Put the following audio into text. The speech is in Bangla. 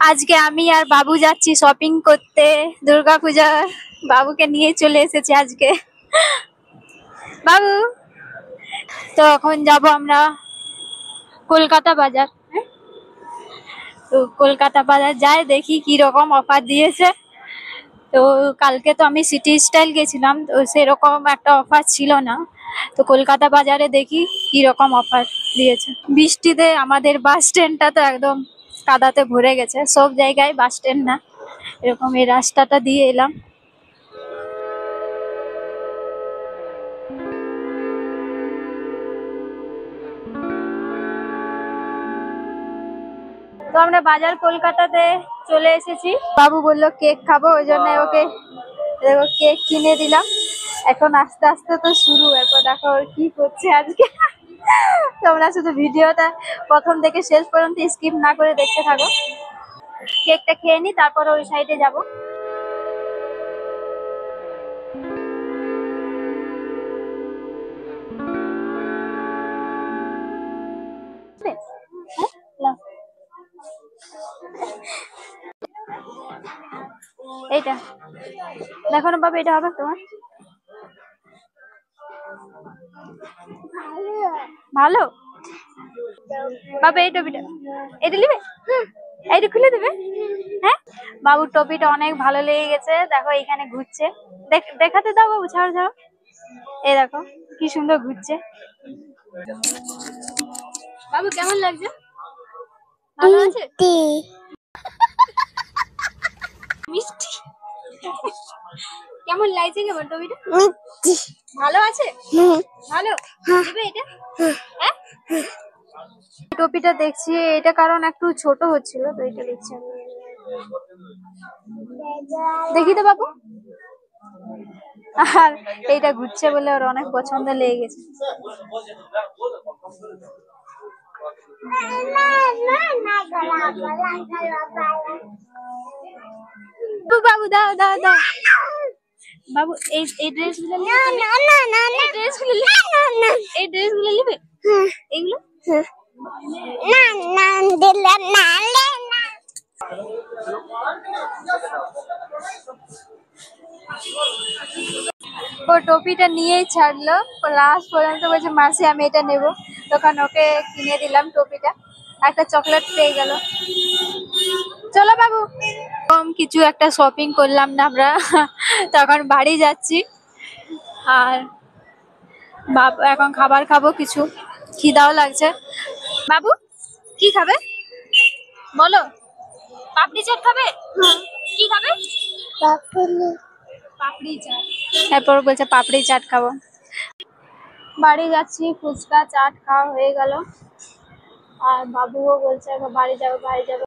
আজকে আমি আর বাবু যাচ্ছি শপিং করতে দুর্গাপূজা। বাবুকে নিয়ে চলে এসেছি আজকে। বাবু, তো এখন যাব আমরা কলকাতা বাজার। তো কলকাতা বাজার যাই দেখি কি রকম অফার দিয়েছে। তো কালকে তো আমি সিটি স্টাইল গেছিলাম, তো সেরকম একটা অফার ছিল না। তো কলকাতা বাজারে দেখি কি রকম অফার দিয়েছে। বৃষ্টিতে আমাদের বাস স্ট্যান্ডটা তো একদম কাদাতে ভরে গেছে, সব জায়গায় বাস স্ট্যান্ড না, এরকম এই রাস্তাটা দিয়ে এলাম। তো আমরা বাজার কলকাতাতে চলে এসেছি। বাবু বললো কেক খাবো, ওই জন্য ওকে দেখো কেক কিনে দিলাম। এখন আস্তে আস্তে তো শুরু, এরপর দেখো ওর কি করছে আজকে। তোমরা শুধু ভিডিওটা প্রথম থেকে শেষ পর্যন্ত স্কিপ না করে দেখতে থাকো। কেকটা খেয়ে নি, তারপর ওই সাইডে যাবো। এইটা দেখো না বাবা, এটা হবে তোমার ভালো। বাবা এই টপিটা, এটা নিবে, এইটা খুলে দেবে। হ্যাঁ, বাবুর টপিটা অনেক ভালো লেগে গেছে। দেখো এখানে ঘুরছে, দেখাতে দাও বাবু, ছাড়ো ছাড়ো। এই দেখো কি সুন্দর ঘুরছে। বাবু কেমন লাগছে? ভালো আছে? মিষ্টি কেমন লাগছে? কেমন টপিটা? ভালো আছে? ভালো দিবে এটা? হ্যাঁ, টপিটা দেখছি, এটা কারণ একটু ছোট হচ্ছিল, তো এটা দেখছি। দেখি তো বাবু। আর এইটা ঘুরছে বলে ওর অনেক পছন্দ লেগে গেছে। বাবু দাও দাও দাও। বাবু এই ড্রেস গুলো এই ড্রেস গুলো নিবে? এগুলো ও টপিটা নিয়েই ছাড়লো, লাস্ট পর্যন্ত বলছে মাসি আমি এটা নেবো। তখন ওকে কিনে দিলাম টপিটা, একটা চকলেট পেয়ে গেল। চলো বাবু, কম কিছু একটা শপিং করলাম না আমরা। তখন বাড়ি যাচ্ছি। আর বাবু এখন খাবার খাবো, কিছু খিদাও লাগছে। বাবু কি খাবে বলো? পাপড়ি চাট খাবে? কি খাবে? পাপড়ি চাট। এরপর বলছে পাপড়ি চাট খাবো। বাড়ি যাচ্ছি, ফুচকা চাট খাওয়া হয়ে গেল। আর বাবুও বলছে বাড়ি যাবো বাড়ি যাবো।